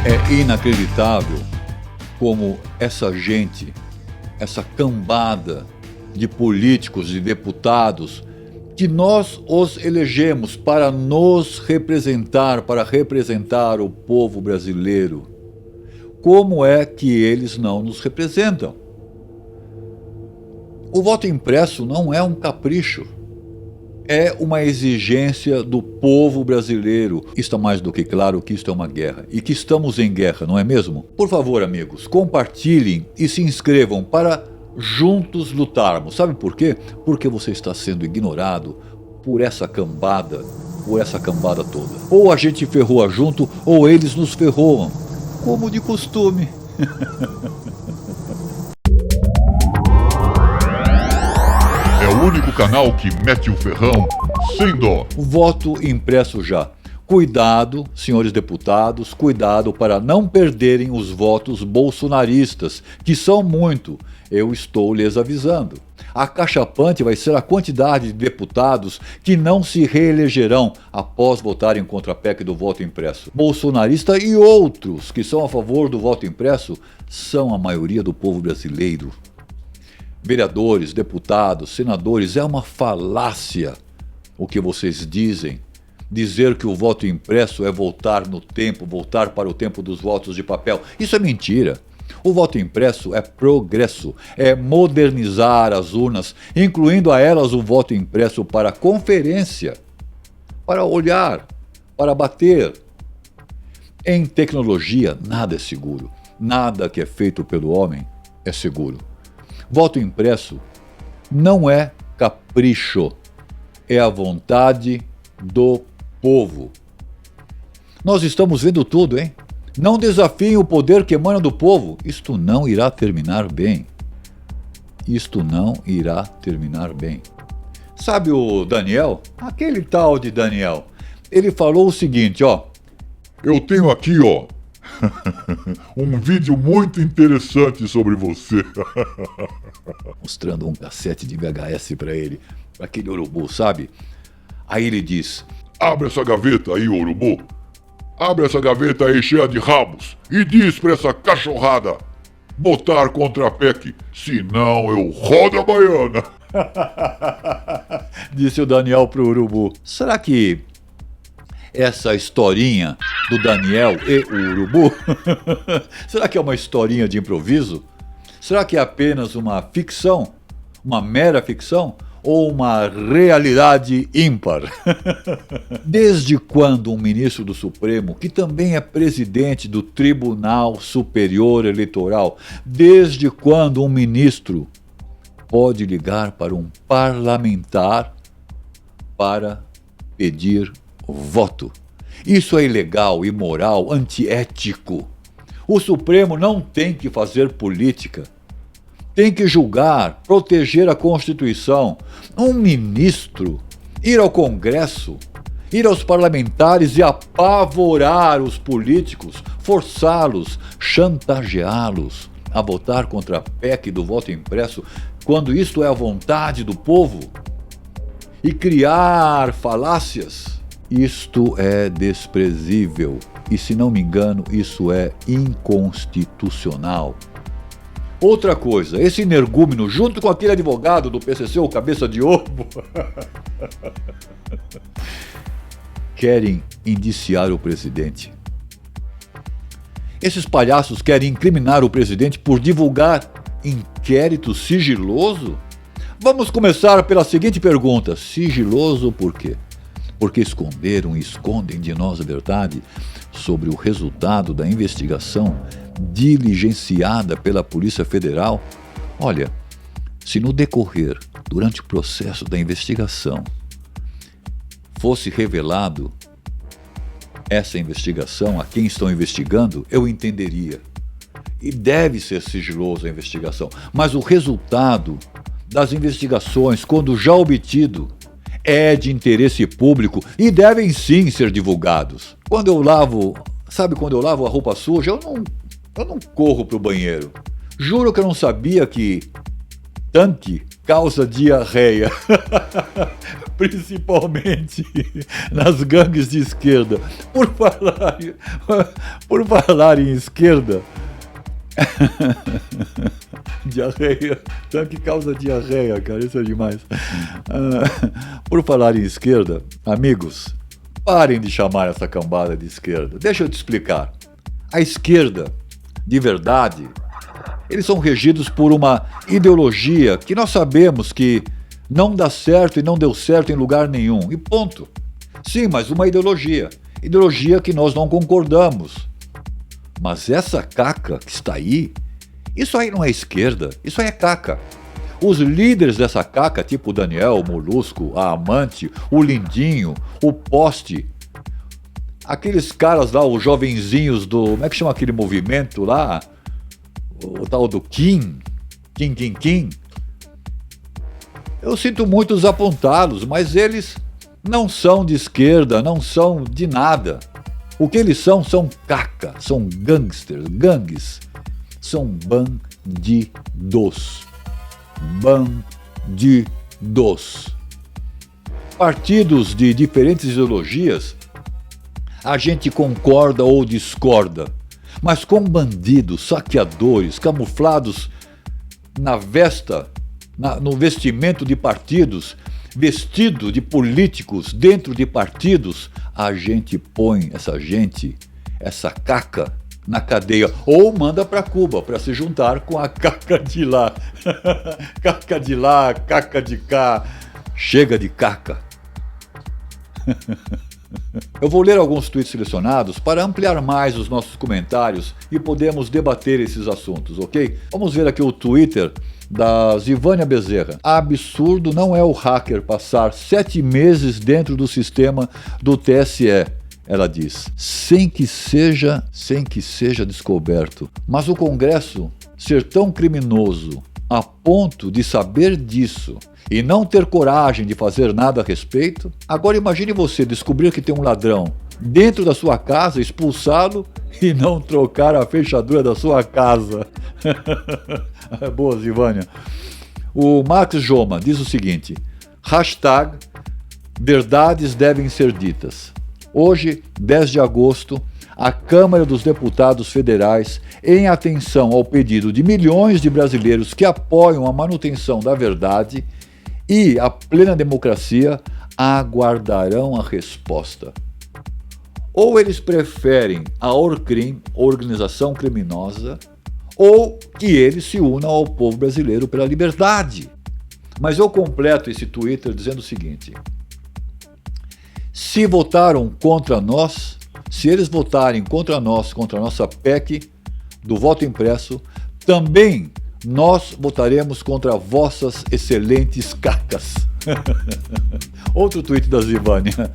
É inacreditável como essa gente, essa cambada de políticos e deputados, que nós os elegemos para nos representar, para representar o povo brasileiro, como é que eles não nos representam? O voto impresso não é um capricho. É uma exigência do povo brasileiro. Está mais do que claro que isto é uma guerra. E que estamos em guerra, não é mesmo? Por favor, amigos, compartilhem e se inscrevam para juntos lutarmos. Sabe por quê? Porque você está sendo ignorado por essa cambada toda. Ou a gente ferroa junto, ou eles nos ferroam. Como de costume. É o único canal que mete o ferrão sem dó. Voto impresso já. Cuidado, senhores deputados, cuidado para não perderem os votos bolsonaristas, que são muito. Eu estou lhes avisando. Acachapante vai ser a quantidade de deputados que não se reelegerão após votarem contra a PEC do voto impresso. Bolsonarista e outros que são a favor do voto impresso são a maioria do povo brasileiro. Vereadores, deputados, senadores, é uma falácia o que vocês dizem. Dizer que o voto impresso é voltar no tempo, voltar para o tempo dos votos de papel. Isso é mentira. O voto impresso é progresso, é modernizar as urnas, incluindo a elas o voto impresso para conferência, para olhar, para bater. Em tecnologia, nada é seguro. Nada que é feito pelo homem é seguro. Voto impresso não é capricho, é a vontade do povo. Nós estamos vendo tudo, hein? Não desafiem o poder que emana do povo. Isto não irá terminar bem. Isto não irá terminar bem. Sabe o Daniel? Aquele tal de Daniel. Ele falou o seguinte, ó. Eu tenho aqui, ó, um vídeo muito interessante sobre você. Mostrando um cassete de VHS para ele, para aquele urubu, sabe? Aí ele diz: abre essa gaveta aí, urubu. Abre essa gaveta aí cheia de rabos e diz pra essa cachorrada botar contra a PEC, senão eu rodo a baiana. Disse o Daniel pro urubu. Será que essa historinha do Daniel e o urubu, será que é uma historinha de improviso? Será que é apenas uma ficção? Uma mera ficção? Ou uma realidade ímpar? Desde quando um ministro do Supremo, que também é presidente do Tribunal Superior Eleitoral, desde quando um ministro pode ligar para um parlamentar para pedir voto? Isso é ilegal, imoral, antiético. O Supremo não tem que fazer política. Tem que julgar, proteger a Constituição. Um ministro ir ao Congresso, ir aos parlamentares e apavorar os políticos, forçá-los, chantageá-los a votar contra a PEC do voto impresso, quando isto é a vontade do povo, e criar falácias, isto é desprezível. E, se não me engano, isso é inconstitucional. Outra coisa, esse energúmeno, junto com aquele advogado do PCC, o cabeça de ovo, querem indiciar o presidente. Esses palhaços querem incriminar o presidente por divulgar inquérito sigiloso? Vamos começar pela seguinte pergunta: sigiloso por quê? Porque esconderam e escondem de nós a verdade sobre o resultado da investigação diligenciada pela Polícia Federal? Olha, se no decorrer, durante o processo da investigação, fosse revelado essa investigação, a quem estão investigando, eu entenderia. E deve ser sigiloso a investigação. Mas o resultado das investigações, quando já obtido, é de interesse público e devem sim ser divulgados. Quando eu lavo a roupa suja, eu não corro pro banheiro. Juro que eu não sabia que tanque causa diarreia, principalmente nas gangues de esquerda. Por falar em esquerda, diarreia, tanque causa diarreia, cara, isso é demais. Por falar em esquerda, amigos, parem de chamar essa cambada de esquerda. Deixa eu te explicar. A esquerda, de verdade, eles são regidos por uma ideologia que nós sabemos que não dá certo e não deu certo em lugar nenhum. E ponto. Sim, mas uma ideologia. Ideologia que nós não concordamos. Mas essa caca que está aí, isso aí não é esquerda, isso aí é caca. Os líderes dessa caca, tipo o Daniel, o Molusco, a Amante, o Lindinho, o Poste, aqueles caras lá, os jovenzinhos do... Como é que chama aquele movimento lá? O tal do Kim. Eu sinto muito desapontá-los, mas eles não são de esquerda, não são de nada. O que eles são caca, são gangsters, gangues. São bandidos. Bandidos. Partidos de diferentes ideologias, a gente concorda ou discorda. Mas com bandidos, saqueadores, camuflados no vestimento de partidos, vestido de políticos dentro de partidos, a gente põe essa caca, na cadeia ou manda para Cuba para se juntar com a caca de lá. Caca de lá, caca de cá. Chega de caca. Eu vou ler alguns tweets selecionados para ampliar mais os nossos comentários e podemos debater esses assuntos, ok? Vamos ver aqui o Twitter da Zivânia Bezerra. Absurdo não é o hacker passar 7 meses dentro do sistema do TSE, ela diz, sem que seja descoberto. Mas o Congresso ser tão criminoso a ponto de saber disso e não ter coragem de fazer nada a respeito? Agora imagine você descobrir que tem um ladrão dentro da sua casa, expulsá-lo e não trocar a fechadura da sua casa. Boa, Zivânia. O Max Joma diz o seguinte, hashtag verdades devem ser ditas. Hoje, 10 de agosto, a Câmara dos Deputados Federais, em atenção ao pedido de milhões de brasileiros que apoiam a manutenção da verdade e a plena democracia, aguardarão a resposta. Ou eles preferem a Orcrim, organização criminosa, ou que eles se unam ao povo brasileiro pela liberdade. Mas eu completo esse Twitter dizendo o seguinte: se votaram contra nós, se eles votarem contra nós, contra a nossa PEC do voto impresso, também nós votaremos contra vossas excelentes cacas. Outro tweet da Zivânia.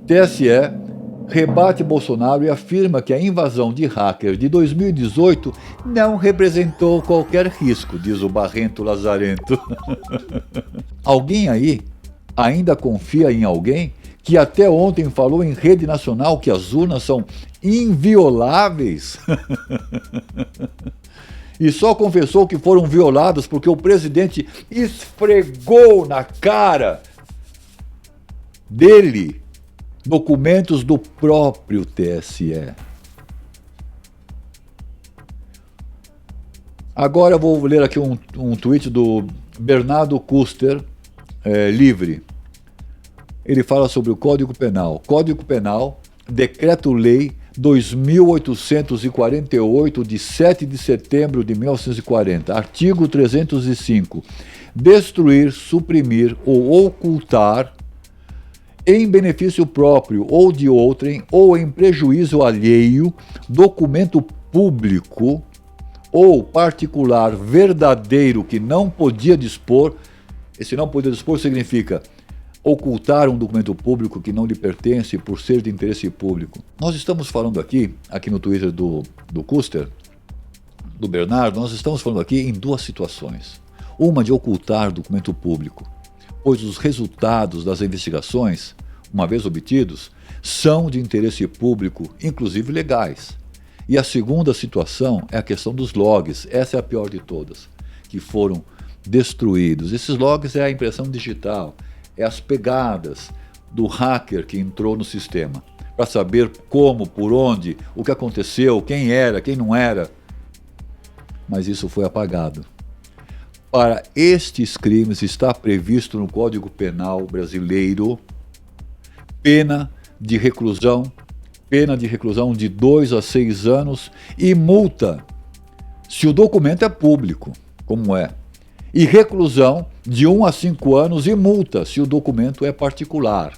TSE rebate Bolsonaro e afirma que a invasão de hacker de 2018 não representou qualquer risco, diz o Barrento Lazarento. Alguém aí ainda confia em alguém que até ontem falou em rede nacional que as urnas são invioláveis? E só confessou que foram violadas porque o presidente esfregou na cara dele documentos do próprio TSE. Agora eu vou ler aqui um tweet do Bernardo Custer, livre. Ele fala sobre o Código Penal. Código Penal, Decreto-Lei 2.848, de 7 de setembro de 1940, artigo 305. Destruir, suprimir ou ocultar em benefício próprio ou de outrem, ou em prejuízo alheio, documento público ou particular verdadeiro que não podia dispor. Esse não podia dispor significa ocultar um documento público que não lhe pertence por ser de interesse público. Nós estamos falando aqui no Twitter do Custer, do Bernardo, nós estamos falando aqui em duas situações. Uma de ocultar documento público, pois os resultados das investigações, uma vez obtidos, são de interesse público, inclusive legais. E a segunda situação é a questão dos logs, essa é a pior de todas, que foram destruídos. Esses logs é a impressão digital, é as pegadas do hacker que entrou no sistema para saber como, por onde, o que aconteceu, quem era, quem não era. Mas isso foi apagado. Para estes crimes está previsto no Código Penal brasileiro pena de reclusão de 2 a 6 anos e multa, se o documento é público, como é, e reclusão de 1 a 5 anos e multa, se o documento é particular.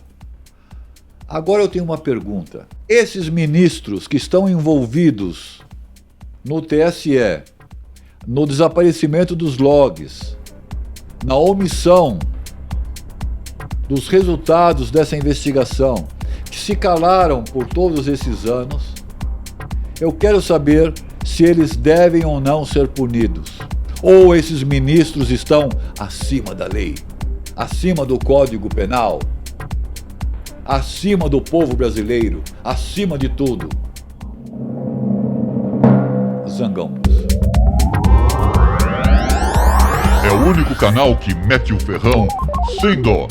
Agora eu tenho uma pergunta. Esses ministros que estão envolvidos no TSE, no desaparecimento dos logs, na omissão dos resultados dessa investigação, que se calaram por todos esses anos, eu quero saber se eles devem ou não ser punidos. Ou esses ministros estão acima da lei, acima do Código Penal, acima do povo brasileiro, acima de tudo. Zangamos. É o único canal que mete o ferrão sem dó.